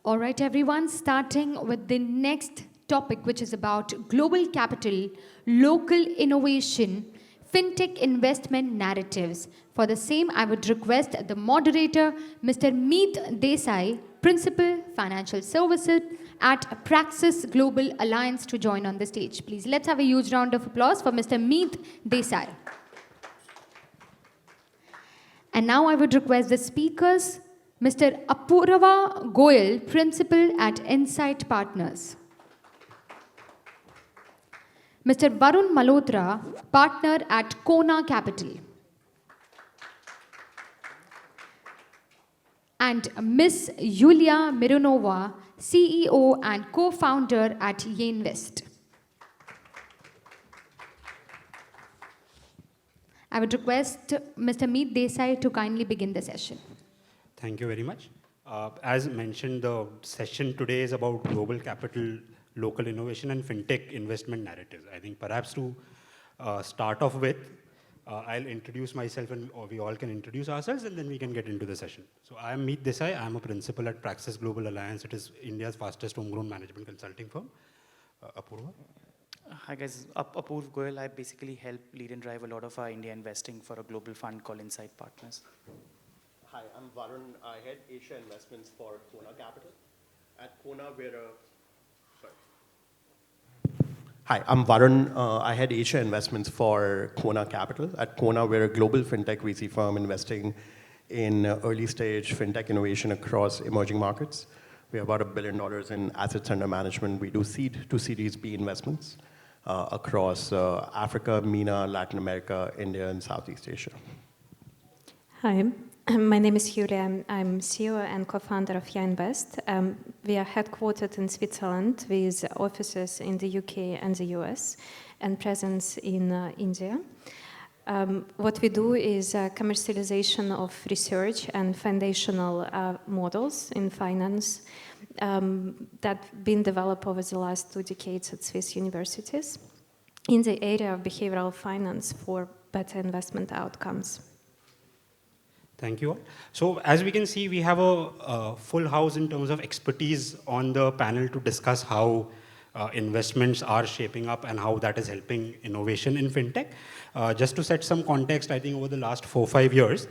All right, everyone, starting with the next topic, which is about global capital, local innovation, fintech investment narratives. For the same, I would request the moderator, Mr. Meet Desai, Principal Financial Services at Praxis Global Alliance, to join on the stage. Please, let's have a huge round of applause for Mr. Meet Desai. And now I would request the speakers, Mr. Apoorva Goyal, Principal at Insight Partners. Mr. Varun Malhotra, Partner at Quona Capital. And Ms. Yulia Myronova, CEO and co-founder at Yainvest. I would request Mr. Meet Desai to kindly begin the session. Thank you very much. As mentioned, the session today is about global capital, local innovation, and fintech investment narratives. I think perhaps to start off with, I'll introduce myself and we all can introduce ourselves and then we can get into the session. So I am Meet Desai. I'm a principal at Praxis Global Alliance. It is India's fastest homegrown management consulting firm. Apoorva. Hi guys, Apoorva Goyal. I basically help lead and drive a lot of our India investing for a global fund called Insight Partners. Hi, I'm Varun. I head Asia investments for Quona Capital. At Quona, Hi, I'm Varun. I head Asia investments for Quona Capital. At Quona, we're a global fintech VC firm investing in early stage fintech innovation across emerging markets. We have about $1 billion in assets under management. We do seed to Series B investments across Africa, MENA, Latin America, India, and Southeast Asia. Hi, my name is Yulia. I'm CEO and co-founder of Yainvest. We are headquartered in Switzerland with offices in the UK and the US and presence in India. What we do is commercialization of research and foundational models in finance that have been developed over the last 2 decades at Swiss universities in the area of behavioral finance for better investment outcomes. Thank you all. So as we can see, we have a full house in terms of expertise on the panel to discuss how investments are shaping up and how that is helping innovation in fintech. Just to set some context, I think over the last 4-5 years,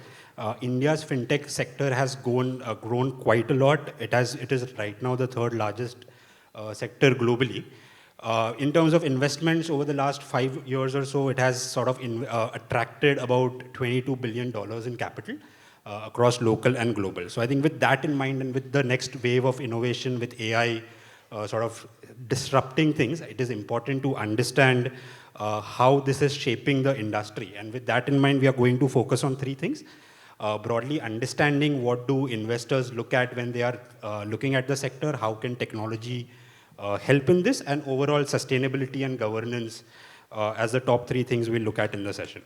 India's fintech sector has grown quite a lot. It is right now the 3rd largest sector globally. In terms of investments over the last 5 years or so, it has sort of attracted about $22 billion in capital across local and global. So I think with that in mind and with the next wave of innovation with AI sort of disrupting things, it is important to understand how this is shaping the industry. And with that in mind, we are going to focus on 3 things. Broadly understanding what do investors look at when they are looking at the sector, how can technology help in this, and overall sustainability and governance as the top 3 things we'll look at in the session.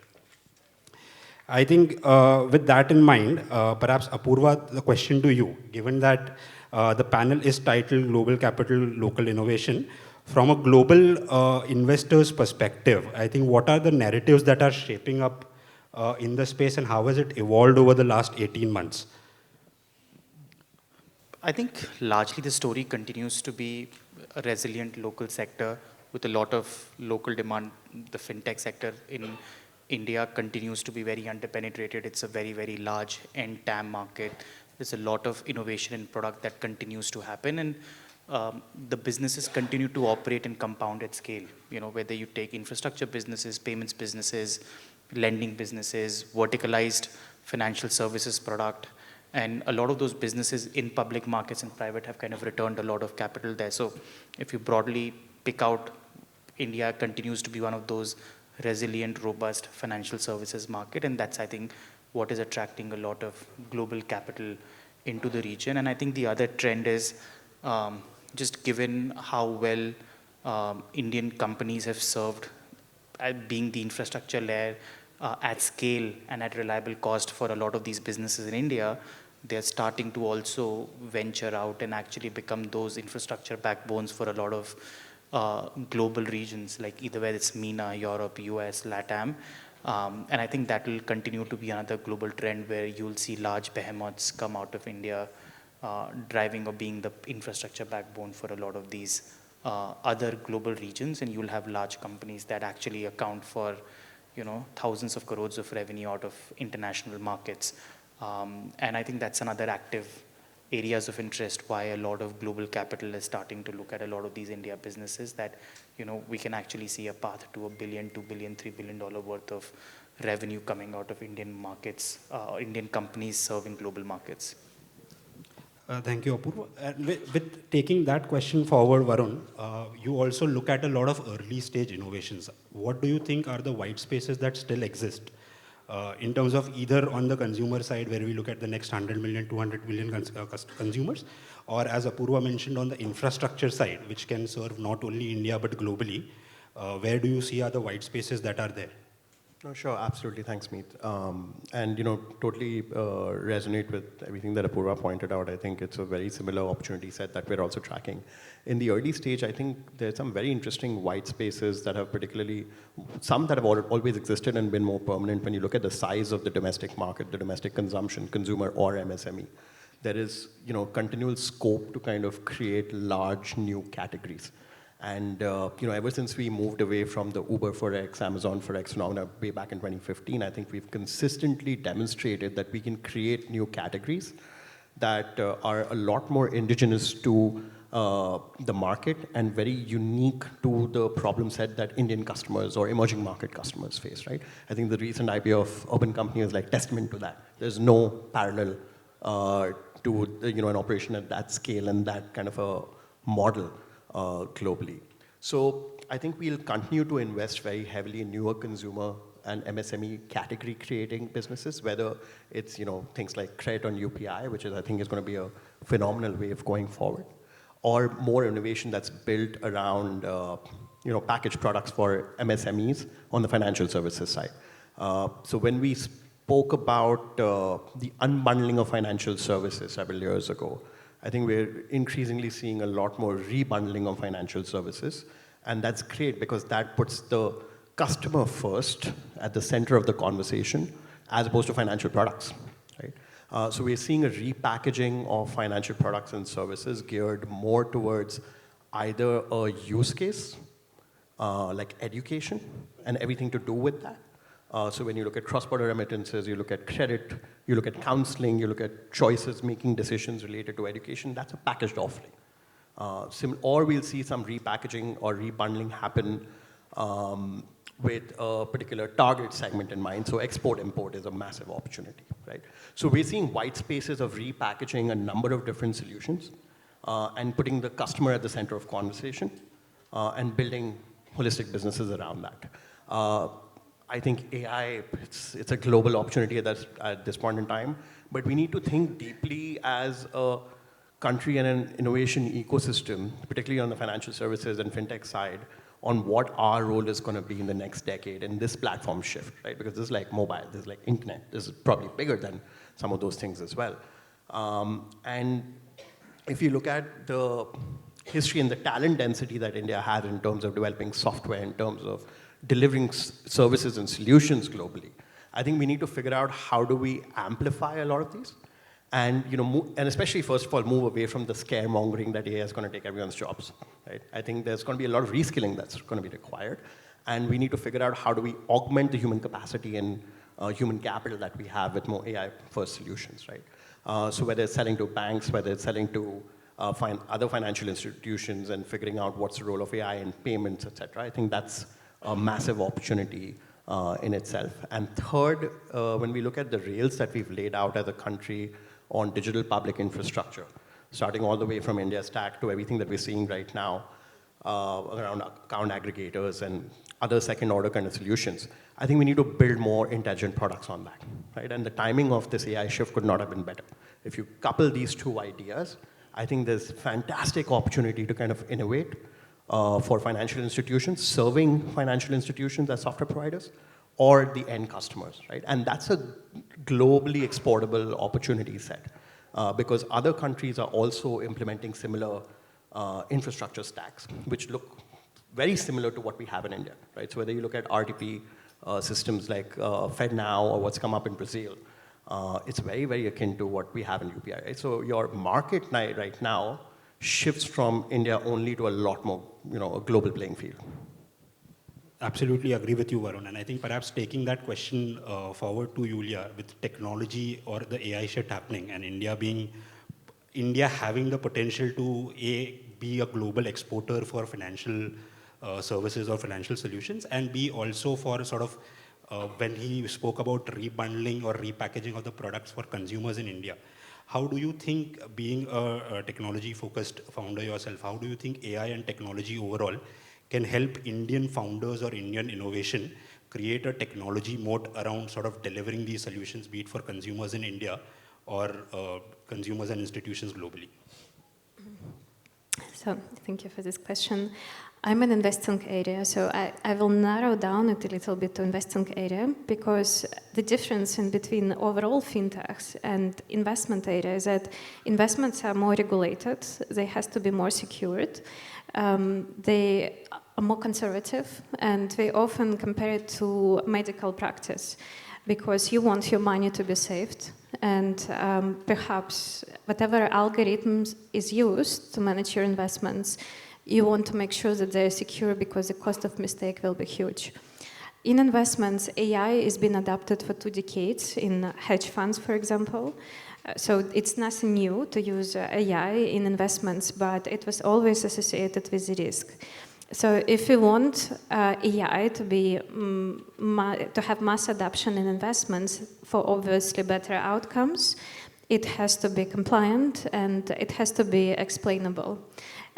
I think with that in mind, perhaps Apoorva, the question to you, given that the panel is titled Global Capital, Local Innovation, from a global investor's perspective, I think what are the narratives that are shaping up in the space and how has it evolved over the last 18 months? I think largely the story continues to be a resilient local sector with a lot of local demand. The fintech sector in India continues to be very underpenetrated. It's a very, very large end TAM market. There's a lot of innovation in product that continues to happen, and the businesses continue to operate and compound at scale. You know, whether you take infrastructure businesses, payments businesses, lending businesses, verticalized financial services product, and a lot of those businesses in public markets and private have kind of returned a lot of capital there. So if you broadly pick out, India continues to be one of those resilient, robust financial services market, and that's, I think, what is attracting a lot of global capital into the region. And I think the other trend is just given how well Indian companies have served at being the infrastructure layer at scale and at reliable cost for a lot of these businesses in India, they're starting to also venture out and actually become those infrastructure backbones for a lot of global regions, like either whether it's MENA, Europe, US, LATAM. And I think that will continue to be another global trend where you'll see large behemoths come out of India driving or being the infrastructure backbone for a lot of these other global regions, and you'll have large companies that actually account for, thousands of crores of revenue out of international markets. And I think that's another active areas of interest why a lot of global capital is starting to look at a lot of these India businesses, that, we can actually see a path to $1 billion, $2 billion, $3 billion worth of revenue coming out of Indian markets, Indian companies serving global markets. Thank you, Apoorva. With taking that question forward, Varun, you also look at a lot of early stage innovations. What do you think are the white spaces that still exist in terms of either on the consumer side, where we look at the next 100 million, 200 million consumers, or as Apoorva mentioned, on the infrastructure side, which can serve not only India but globally? Where do you see are the white spaces that are there? No, sure, absolutely. Thanks, Meet. And totally resonate with everything that Apoorva pointed out. I think it's a very similar opportunity set that we're also tracking. In the early stage, I think there's some very interesting white spaces that have particularly, some that have always existed and been more permanent. When you look at the size of the domestic market, the domestic consumption, consumer or MSME, there is continual scope to kind of create large new categories. And ever since we moved away from the Uber for X, Amazon for X phenomena way back in 2015, I think we've consistently demonstrated that we can create new categories that are a lot more indigenous to the market and very unique to the problem set that Indian customers or emerging market customers face, right? I think the recent IPO of Urban Company is like testament to that. There's no parallel to an operation at that scale and that kind of a model globally. So I think we'll continue to invest very heavily in newer consumer and MSME category creating businesses, whether it's things like credit on UPI, which I think is going to be a phenomenal way of going forward, or more innovation that's built around packaged products for MSMEs on the financial services side. So when we spoke about the unbundling of financial services several years ago, I think we're increasingly seeing a lot more rebundling of financial services. And that's great because that puts the customer first at the center of the conversation as opposed to financial products, right? So we're seeing a repackaging of financial products and services geared more towards either a use case, like education and everything to do with that. So when you look at cross-border remittances, you look at credit, you look at counseling, you look at choices, making decisions related to education, that's a packaged offering. Or we'll see some repackaging or rebundling happen with a particular target segment in mind. So export-import is a massive opportunity, right? So we're seeing white spaces of repackaging a number of different solutions and putting the customer at the center of conversation and building holistic businesses around that. I think AI, it's a global opportunity at this point in time, but we need to think deeply as a country and an innovation ecosystem, particularly on the financial services and fintech side, on what our role is going to be in the next decade in this platform shift, right? Because this is like mobile, this is like internet, this is probably bigger than some of those things as well. And if you look at the history and the talent density that India has in terms of developing software, in terms of delivering services and solutions globally, I think we need to figure out how do we amplify a lot of these and, and especially first of all, move away from the scaremongering that AI is going to take everyone's jobs, right? I think there's going to be a lot of reskilling that's going to be required. And we need to figure out how do we augment the human capacity and human capital that we have with more AI-first solutions, right? So whether it's selling to banks, whether it's selling to other financial institutions and figuring out what's the role of AI in payments, et cetera, I think that's a massive opportunity in itself. And third, when we look at the rails that we've laid out as a country on digital public infrastructure, starting all the way from India Stack to everything that we're seeing right now around account aggregators and other second-order kind of solutions, I think we need to build more intelligent products on that, right? And the timing of this AI shift could not have been better. If you couple these two ideas, I think there's fantastic opportunity to kind of innovate for financial institutions, serving financial institutions as software providers, or the end customers, right? And that's a globally exportable opportunity set because other countries are also implementing similar infrastructure stacks, which look very similar to what we have in India, right? So whether you look at RTP systems like FedNow or what's come up in Brazil, it's very, very akin to what we have in UPI. Right? So your market right now shifts from India only to a lot more, a global playing field. Absolutely agree with you, Varun. And I think perhaps taking that question forward to Yulia, with technology or the AI shift happening and India having the potential to be a global exporter for financial services or financial solutions, and B, also for sort of when he spoke about rebundling or repackaging of the products for consumers in India. How do you think, being a technology-focused founder yourself, how do you think AI and technology overall can help Indian founders or Indian innovation create a technology moat around sort of delivering these solutions, be it for consumers in India or consumers and institutions globally? So thank you for this question. I'm an investing area, so I will narrow down it a little bit to investing area, because the difference in between overall fintechs and investment area is that investments are more regulated, they have to be more secured, they are more conservative, and we often compare it to medical practice, because you want your money to be saved, and perhaps whatever algorithms is used to manage your investments, you want to make sure that they're secure, because the cost of mistake will be huge. In investments, AI has been adopted for 2 decades in hedge funds, for example. So it's nothing new to use AI in investments, but it was always associated with risk. So if we want AI to be to have mass adoption in investments for obviously better outcomes, it has to be compliant and it has to be explainable.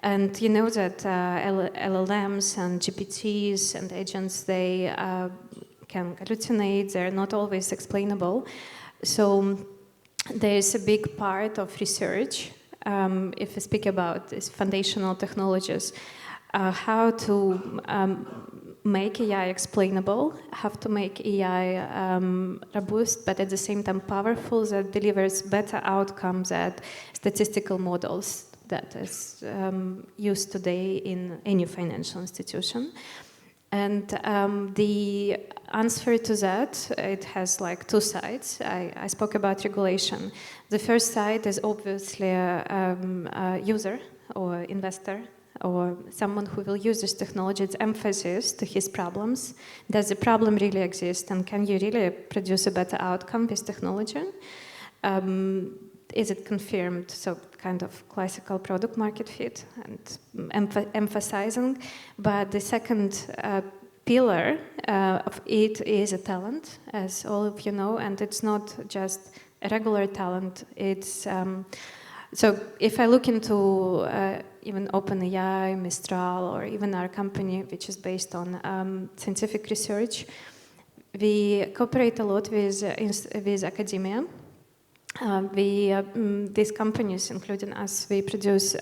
And you know that LLMs and GPTs and agents, they can hallucinate, they're not always explainable. So there is a big part of research, if we speak about these foundational technologies, how to make AI explainable, how to make AI robust, but at the same time powerful, that delivers better outcomes than statistical models that is used today in any financial institution. And the answer to that, it has like 2 sides. I spoke about regulation. The first side is obviously a user or investor or someone who will use this technology. It's emphasis to his problems. Does the problem really exist, and can you really produce a better outcome with technology? Is it confirmed? So kind of classical product market fit and emphasizing. But the second pillar of it is a talent, as all of you know, and it's not just a regular talent. It's so if I look into even OpenAI, Mistral, or even our company, which is based on scientific research, we cooperate a lot with academia. These companies, including us, we produce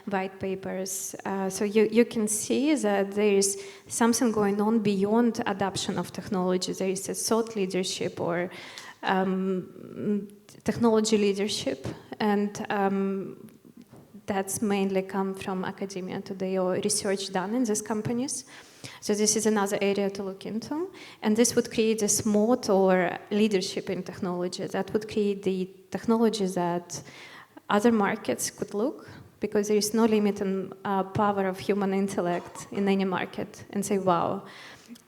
white papers. So you can see that there is something going on beyond adoption of technology. There is a thought leadership or technology leadership, and that's mainly come from academia today or research done in these companies. So this is another area to look into. And this would create this moat or leadership in technology that would create the technologies that other markets could look, because there is no limit in power of human intellect in any market, and say, wow.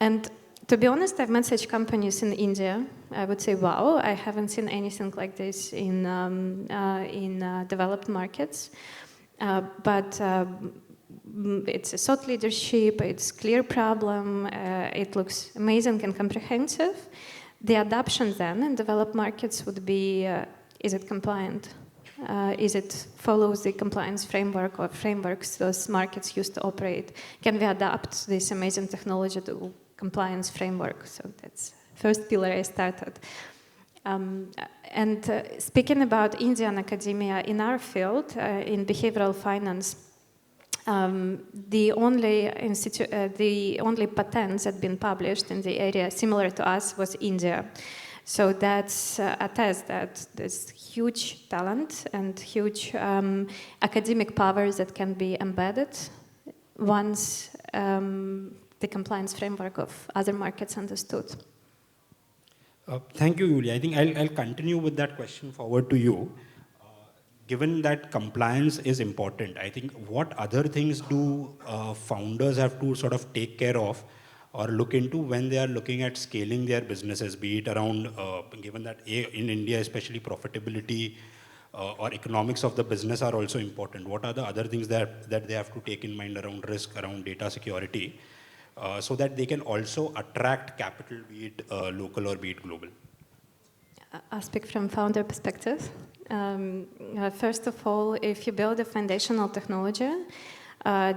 And to be honest, I've met such companies in India. I would say, wow, I haven't seen anything like this in developed markets. But it's a thought leadership, it's clear problem, it looks amazing and comprehensive. The adoption then in developed markets would be, is it compliant? Is it follows the compliance framework or frameworks those markets used to operate? Can we adapt this amazing technology to compliance framework? So that's first pillar I started. And speaking about Indian academia, in our field, in behavioral finance, the only patents that have been published in the area similar to us was India. So that's attests that there's huge talent and huge academic powers that can be embedded once the compliance framework of other markets understood. Thank you, Yulia. I think I'll continue with that question forward to you. Given that compliance is important, I think what other things do founders have to sort of take care of or look into when they are looking at scaling their businesses, be it around, given that in India especially profitability or economics of the business are also important. What are the other things that they have to take in mind around risk, around data security, so that they can also attract capital, be it local or be it global? I'll speak from founder perspective. First of all, if you build a foundational technology,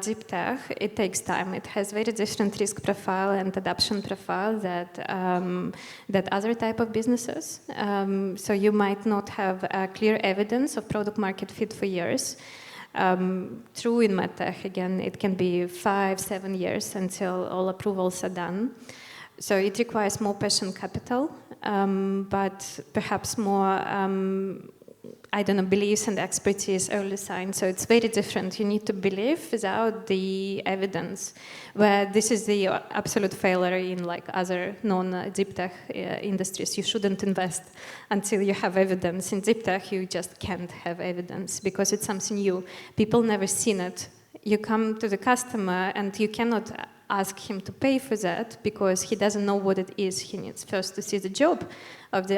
deep tech, it takes time. It has very different risk profile and adoption profile that other type of businesses. So you might not have clear evidence of product market fit for years. True in medtech, again, it can be 5-7 years until all approvals are done. So it requires more patient capital, but perhaps more, I don't know, beliefs and expertise, early signs. So it's very different. You need to believe without the evidence, where this is the absolute failure in like other non-deep tech industries. You shouldn't invest until you have evidence. In deep tech, you just can't have evidence because it's something new. People never seen it. You come to the customer and you cannot ask him to pay for that because he doesn't know what it is. He needs first to see the job of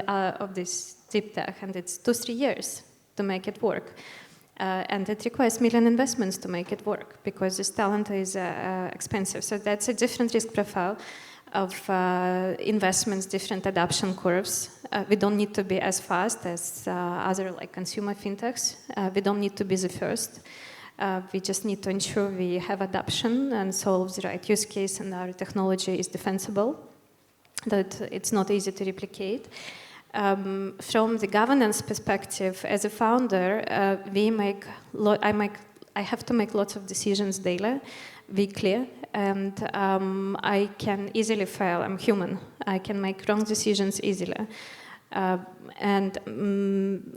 this deep tech, and it's 2-3 years to make it work. And it requires million investments to make it work because this talent is expensive. So that's a different risk profile of investments, different adoption curves. We don't need to be as fast as other like consumer fintechs. We don't need to be the first. We just need to ensure we have adoption and solve the right use case and our technology is defensible, that it's not easy to replicate. From the governance perspective, as a founder, I have to make lots of decisions daily, weekly, and I can easily fail. I'm human. I can make wrong decisions easily. And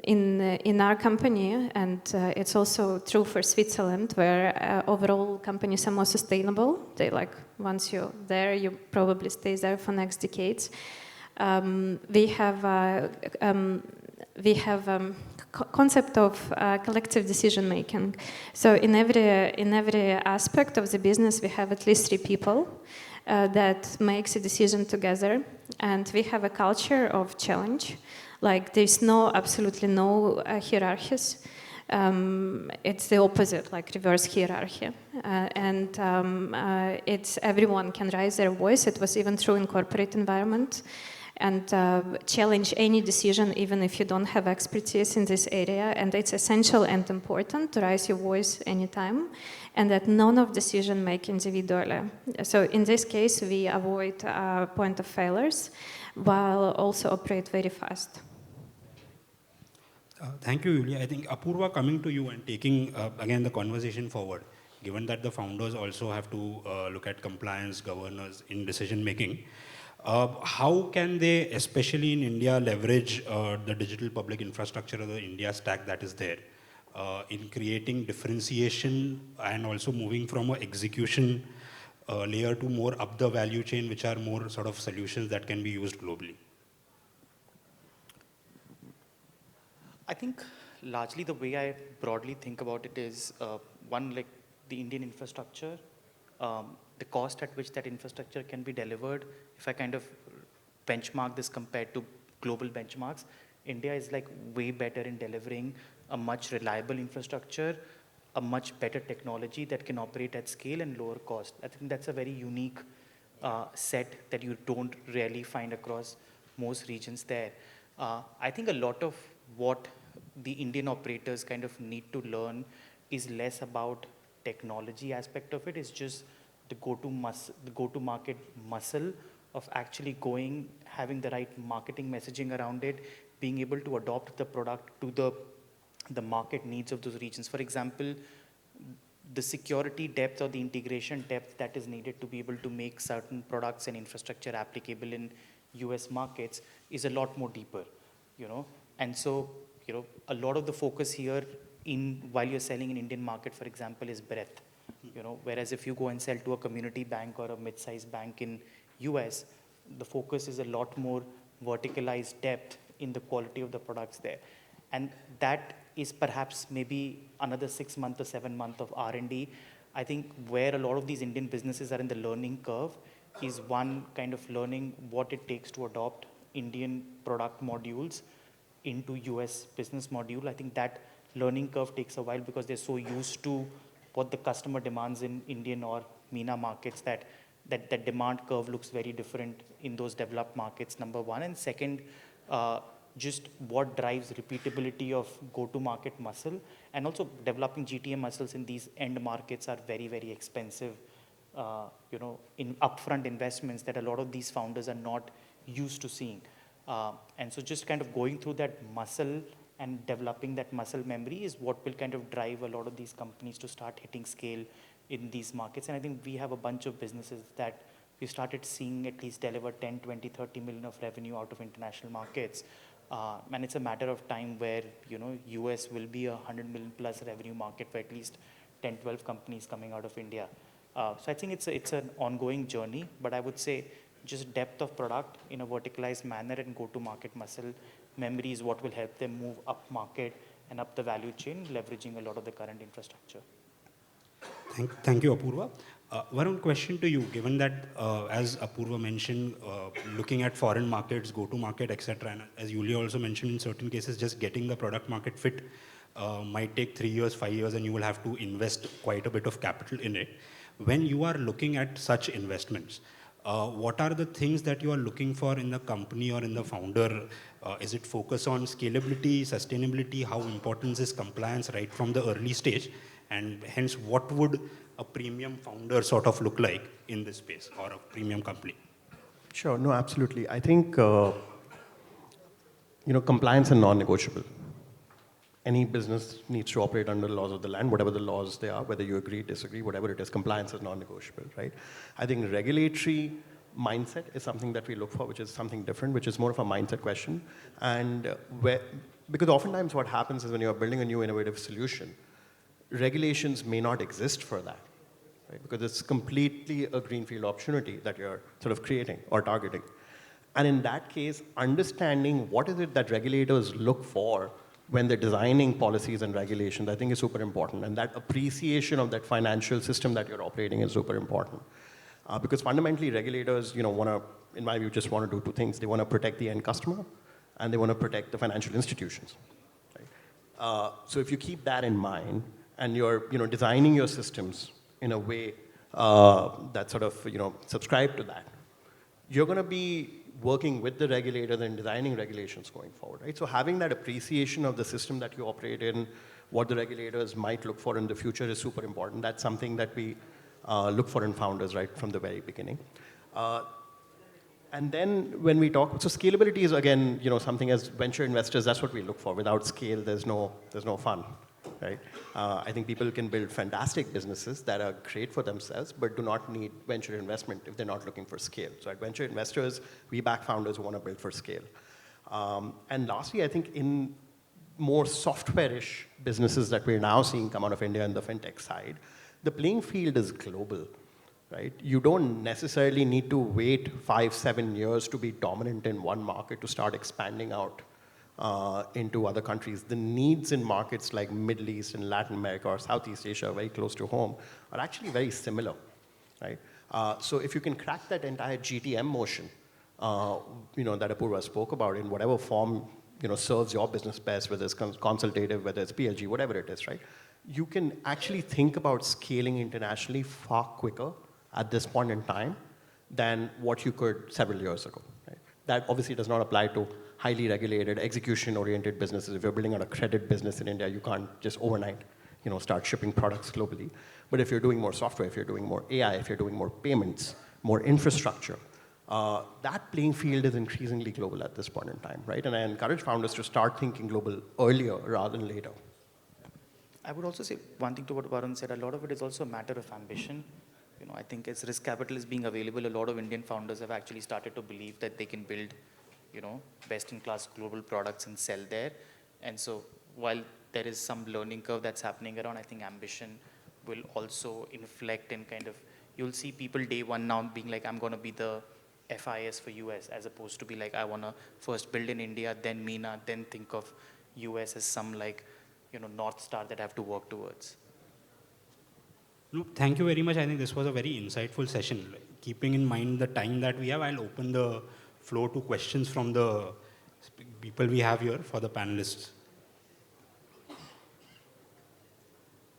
in our company, and it's also true for Switzerland, where overall companies are more sustainable. They like, once you're there, you probably stay there for next decades. We have concept of collective decision making. So in every aspect of the business, we have at least 3 people that makes a decision together, and we have a culture of challenge. Like there's absolutely no hierarchies. It's the opposite, like reverse hierarchy, and it's everyone can raise their voice. It was even true in corporate environment, and challenge any decision, even if you don't have expertise in this area. And it's essential and important to raise your voice anytime, and that none of decision make individually. So in this case, we avoid point of failures, while also operate very fast. Thank you, Yulia. I think Apoorva, coming to you and taking again the conversation forward, given that the founders also have to look at compliance, governance in decision making, how can they, especially in India, leverage the digital public infrastructure of the India stack that is there in creating differentiation and also moving from an execution layer to more up the value chain, which are more sort of solutions that can be used globally? I think largely the way I broadly think about it is, one, like the Indian infrastructure, the cost at which that infrastructure can be delivered. If I kind of benchmark this compared to global benchmarks, India is like way better in delivering a much reliable infrastructure, a much better technology that can operate at scale and lower cost. I think that's a very unique set that you don't really find across most regions there. I think a lot of what the Indian operators kind of need to learn is less about technology aspect of it. It's just the go-to-market muscle of actually going, having the right marketing messaging around it, being able to adopt the product to the market needs of those regions. For example, the security depth or the integration depth that is needed to be able to make certain products and infrastructure applicable in US markets is a lot more deeper, you know. And so, you know, a lot of the focus here while you're selling in Indian market, for example, is breadth, you know, whereas if you go and sell to a community bank or a mid-sized bank in US, the focus is a lot more verticalized depth in the quality of the products there. And that is perhaps maybe another 6 months or 7 months of R&D. I think where a lot of these Indian businesses are in the learning curve is one kind of learning what it takes to adopt Indian product modules into US business module. I think that learning curve takes a while because they're so used to what the customer demands in Indian or MENA markets that demand curve looks very different in those developed markets, number one. And second, just what drives repeatability of go-to-market muscle, and also developing GTM muscles in these end markets are very, very expensive, in upfront investments that a lot of these founders are not used to seeing. And so just kind of going through that muscle and developing that muscle memory is what will kind of drive a lot of these companies to start hitting scale in these markets. And I think we have a bunch of businesses that we started seeing at least deliver 10, 20, 30 million of revenue out of international markets. And it's a matter of time where, US will be a 100 million plus revenue market for at least 10, 12 companies coming out of India. So I think it's an ongoing journey, but I would say just depth of product in a verticalized manner and go-to-market muscle memory is what will help them move up market and up the value chain, leveraging a lot of the current infrastructure. Thank you, Apoorva. Varun, question to you. Given that, as Apoorva mentioned, looking at foreign markets, go-to-market, etc., and as Yulia also mentioned, in certain cases, just getting the product market fit might take 3 years, 5 years, and you will have to invest quite a bit of capital in it. When you are looking at such investments, what are the things that you are looking for in the company or in the founder? Is it focus on scalability, sustainability? How important is compliance right from the early stage? And hence, what would a premium founder sort of look like in this space, or a premium company? Sure, no, absolutely. I think, compliance is non-negotiable. Any business needs to operate under the laws of the land, whatever the laws they are, whether you agree, disagree, whatever it is, compliance is non-negotiable, right? I think regulatory mindset is something that we look for, which is something different, which is more of a mindset question. And because oftentimes what happens is when you're building a new innovative solution, regulations may not exist for that, right? Because it's completely a greenfield opportunity that you're sort of creating or targeting. And in that case, understanding what is it that regulators look for when they're designing policies and regulations, I think is super important. And that appreciation of that financial system that you're operating is super important. Because fundamentally, regulators, want to, in my view, just want to do two things. They want to protect the end customer, and they want to protect the financial institutions. Right? So if you keep that in mind, and you're, designing your systems in a way that sort of, subscribe to that, you're going to be working with the regulators and designing regulations going forward, right? So having that appreciation of the system that you operate in, what the regulators might look for in the future is super important. That's something that we look for in founders right from the very beginning. And then when we talk, so scalability is again, something as venture investors, that's what we look for. Without scale, there's no fun, right? I think people can build fantastic businesses that are great for themselves, but do not need venture investment if they're not looking for scale. So at venture investors, we back founders who want to build for scale. And lastly, I think in more software-ish businesses that we're now seeing come out of India and the fintech side, the playing field is global, right? You don't necessarily need to wait 5-7 years to be dominant in one market to start expanding out into other countries. The needs in markets like Middle East and Latin America or Southeast Asia, very close to home, are actually very similar, right? So if you can crack that entire GTM motion, that Apoorva spoke about in whatever form, serves your business best, whether it's consultative, whether it's PLG, whatever it is, right? You can actually think about scaling internationally far quicker at this point in time than what you could several years ago, right? That obviously does not apply to highly regulated, execution-oriented businesses. If you're building out a credit business in India, you can't just overnight, start shipping products globally. But if you're doing more software, if you're doing more AI, if you're doing more payments, more infrastructure, that playing field is increasingly global at this point in time, right? And I encourage founders to start thinking global earlier rather than later. I would also say one thing to what Varun said, a lot of it is also a matter of ambition. I think as risk capital is being available, a lot of Indian founders have actually started to believe that they can build, best-in-class global products and sell there. And so while there is some learning curve that's happening around, I think ambition will also inflect and kind of, you'll see people day one now being like, I'm going to be the FIS for US, as opposed to be like, I want to first build in India, then MENA, then think of US as some like, North Star that I have to work towards. No, thank you very much. I think this was a very insightful session. Keeping in mind the time that we have, I'll open the floor to questions from the people we have here for the panelists.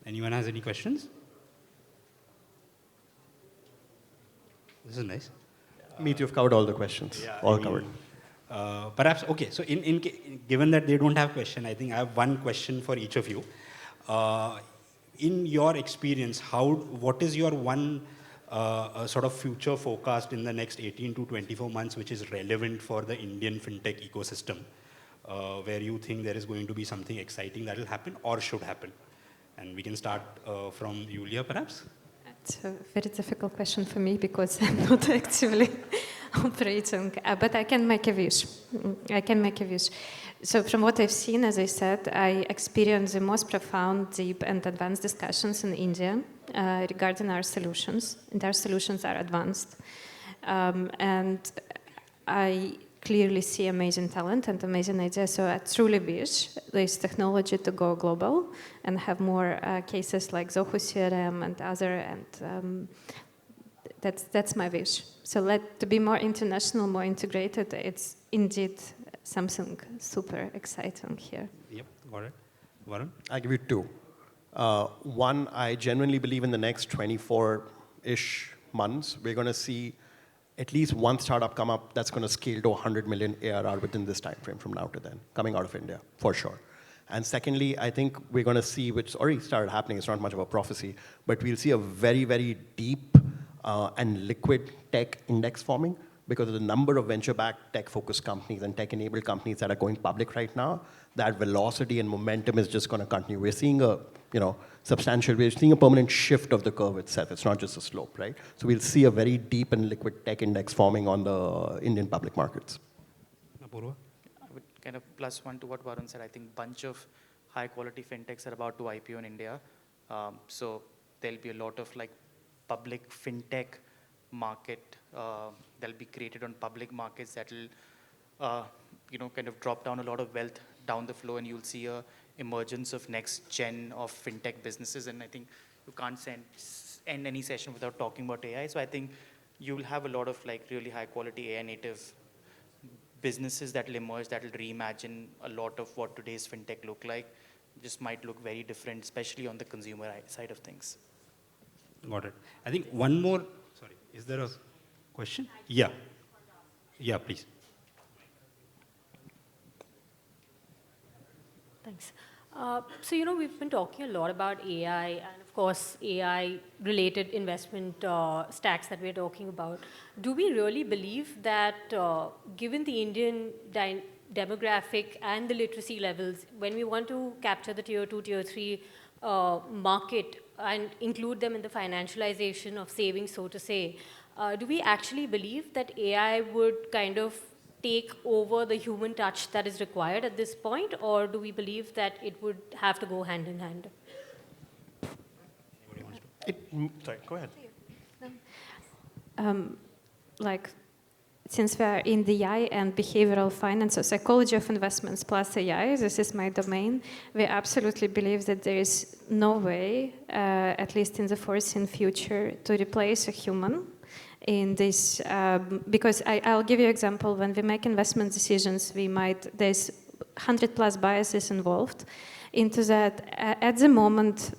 Anyone has any questions? This is nice. Meet, you've covered all the questions. Yeah, all covered. Perhaps, okay, so given that they don't have question, I think I have one question for each of you. In your experience, what is your one sort of future forecast in the next 18 to 24 months which is relevant for the Indian fintech ecosystem, where you think there is going to be something exciting that will happen or should happen? And we can start from Yulia, perhaps. It's a very difficult question for me because I'm not actively operating, but I can make a wish. I can make a wish. So from what I've seen, as I said, I experienced the most profound, deep, and advanced discussions in India regarding our solutions, and our solutions are advanced. And I clearly see amazing talent and amazing ideas, so I truly wish this technology to go global and have more cases like Zoho CRM and other, and that's my wish. So to be more international, more integrated, it's indeed something super exciting here. Yep, got it. Varun? I'll give you two. One, I genuinely believe in the next 24-ish months, we're going to see at least one startup come up that's going to scale to 100 million ARR within this time frame from now to then, coming out of India, for sure. And secondly, I think we're going to see, which already started happening, it's not much of a prophecy, but we'll see a very, very deep and liquid tech index forming because of the number of venture-backed tech-focused companies and tech-enabled companies that are going public right now. That velocity and momentum is just going to continue. We're seeing a, we're seeing a permanent shift of the curve itself. It's not just a slope, right? So we'll see a very deep and liquid tech index forming on the Indian public markets. Apoorva? I would kind of plus one to what Varun said. I think bunch of high-quality fintechs are about to IPO in India. So there'll be a lot of like public fintech market that'll be created on public markets that'll, kind of drop down a lot of wealth down the flow, and you'll see a emergence of next gen of fintech businesses. And I think you can't end any session without talking about AI. So I think you'll have a lot of like really high quality AI native businesses that will emerge, that will reimagine a lot of what today's fintech look like. Just might look very different, especially on the consumer side of things. Got it. I think one more, sorry, is there a question? Yeah. Yeah, please. Thanks. So, we've been talking a lot about AI and, of course, AI-related investment stacks that we're talking about. Do we really believe that, given the Indian demographic and the literacy levels, when we want to capture the tier 2, tier 3 market and include them in the financialization of savings, so to say, do we actually believe that AI would kind of take over the human touch that is required at this point, or do we believe that it would have to go hand in hand? Sorry, go ahead. Since we are in the AI and behavioral finance, so psychology of investments plus AI, this is my domain, we absolutely believe that there is no way, at least in the foreseen future, to replace a human in this, because I'll give you an example. When we make investment decisions, there's 100+ biases involved. Into that, at the moment,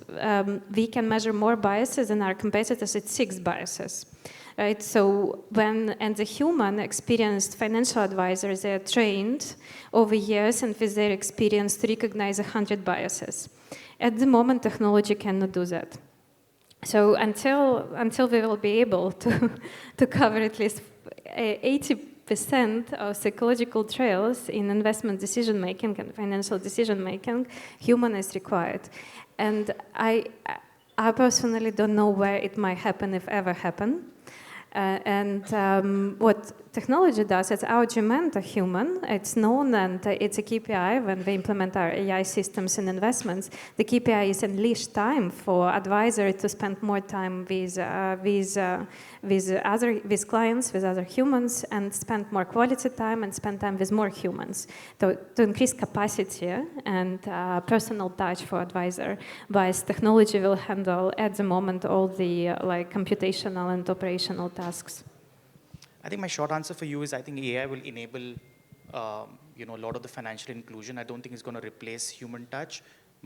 we can measure more biases than our competitors. It's 6 biases, right? So and the human experienced financial advisors, they are trained over years and with their experience to recognize 100 biases. At the moment, technology cannot do that. So until we will be able to cover at least 80% of psychological trails in investment decision-making and financial decision-making, human is required. And I personally don't know where it might happen, if ever happen. What technology does, it's augment a human. It's known and it's a KPI when we implement our AI systems and investments. The KPI is unleashed time for advisor to spend more time with clients, with other humans, and spend more quality time and spend time with more humans to increase capacity and personal touch for advisor. Whereas technology will handle at the moment all the computational and operational tasks. I think my short answer for you is I think AI will enable a lot of the financial inclusion. I don't think it's going to replace human touch,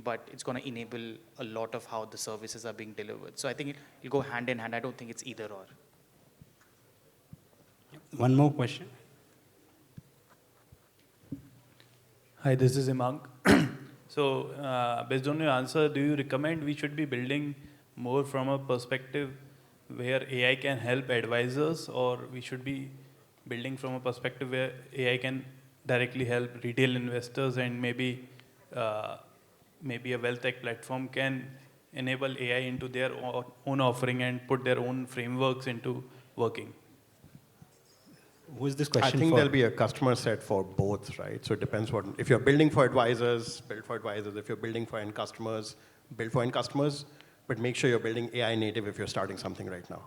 but it's going to enable a lot of how the services are being delivered. So I think it'll go hand in hand. I don't think it's either or. One more question. Hi, this is Imang. So, based on your answer, do you recommend we should be building more from a perspective where AI can help advisors, or we should be building from a perspective where AI can directly help retail investors, and maybe a wealth tech platform can enable AI into their own offering and put their own frameworks into working? Who is this question I think for? there'll be a customer set for both, right? So it depends what, if you're building for advisors, build for advisors. If you're building for end customers, build for end customers. But make sure you're building AI native if you're starting something right now.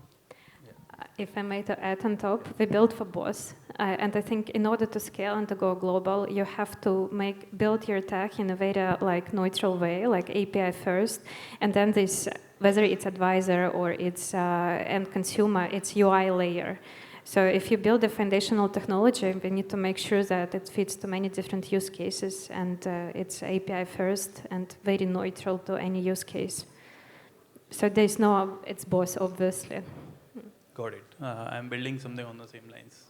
If I may to add on top, we build for both. And I think in order to scale and to go global, you have to build your tech in a very neutral way, like API first. And then this, whether it's advisor or it's end consumer, it's UI layer. So if you build a foundational technology, we need to make sure that it fits to many different use cases, and it's API first and very neutral to any use case. So there's no, it's both, obviously. Got it. I'm building something on the same lines.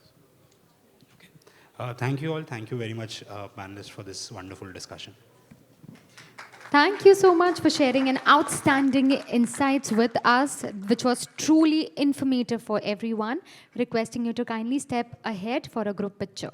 Okay. Thank you all. Thank you very much, panelists, for this wonderful discussion. Thank you so much for sharing an outstanding insights with us, which was truly informative for everyone. Requesting you to kindly step ahead for a group picture.